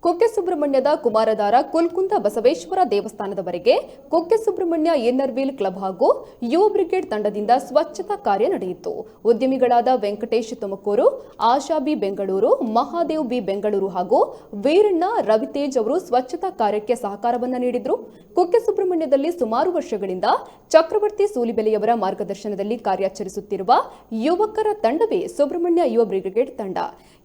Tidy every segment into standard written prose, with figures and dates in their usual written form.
Kukke ಸುಬ್ರಹ್ಮಣ್ಯದ Kumaradhara Kulkunda Basaveshwara ದೇವಸ್ಥಾನದವರೆಗೆ Kukke Subrahmanya Inner Wheel club ಹಾಗೂ ಯುವ brigade ತಂಡದಿಂದ ಸ್ವಚ್ಛತಾ ಕಾರ್ಯ ನಡೆಯಿತು. ಉದ್ಯಮಿಗಳಾದ ವೆಂಕಟೇಶ್ ತುಮಕೂರು, ಆಶಾ ಬಿ ಬೆಂಗಳೂರು, ಮಹಾದೇವ್ ಬಿ ಬೆಂಗಳೂರು ಹಾಗೂ ವೀರಣ್ಣ ರವಿತೇಜ್ ಅವರು ಸ್ವಚ್ಛತಾ ಕಾರ್ಯಕ್ಕೆ ಸಹಕಾರವನ್ನು ನೀಡಿದರು. ಕುಕ್ಕೆ ಸುಬ್ರಹ್ಮಣ್ಯದಲ್ಲಿ ಸುಮಾರು ವರ್ಷಗಳಿಂದ ಚಕ್ರವರ್ತಿ ಸೂಲಿಬೆಲೆಯವರ ಮಾರ್ಗದರ್ಶನದಲ್ಲಿ ಕಾರ್ಯಾಚರಿಸುತ್ತಿರುವ ಯುವಕರ ತಂಡವೇ ಸುಬ್ರಹ್ಮಣ್ಯ ಯುವ ಬ್ರಿಗೇಡ್ ತಂಡ.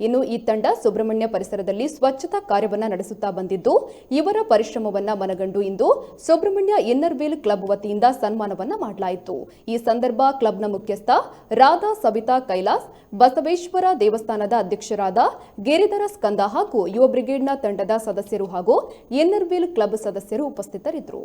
ಇನ್ನು ಈ ತಂಡ ಸುಬ್ರಹ್ಮಣ್ಯ ಪರಿಸರದಲ್ಲಿ ಸ್ವಚ್ಛತಾ ಕಾರ್ಯವನ್ನ ನಡೆಸುತ್ತಾ ಬಂದಿದ್ದು, ಇವರ ಪರಿಶ್ರಮವನ್ನ ಮನಗಂಡು ಇಂದು ಸುಬ್ರಹ್ಮಣ್ಯ ಇನ್ನರ್ವೀಲ್ ಕ್ಲಬ್ ವತಿಯಿಂದ ಸನ್ಮಾನವನ್ನ ಮಾಡಲಾಯಿತು. ಈ ಸಂದರ್ಭ ಕ್ಲಬ್ನ ಮುಖ್ಯಸ್ಥ ರಾಧಾ ಸವಿತಾ ಕೈಲಾಸ್, ಬಸವೇಶ್ವರ ದೇವಸ್ಥಾನದ ಅಧ್ಯಕ್ಷರಾದ ಗಿರಿಧರ ಸ್ಕಂದ ಹಾಗೂ ಯುವ ಬ್ರಿಗೇಡ್ನ ತಂಡದ ಸದಸ್ಯರು ಹಾಗೂ ಇನ್ನರ್ವೀಲ್ ಕ್ಲಬ್ ಸದಸ್ಯರು ಉಪಸ್ಥಿತರಿದ್ದರು.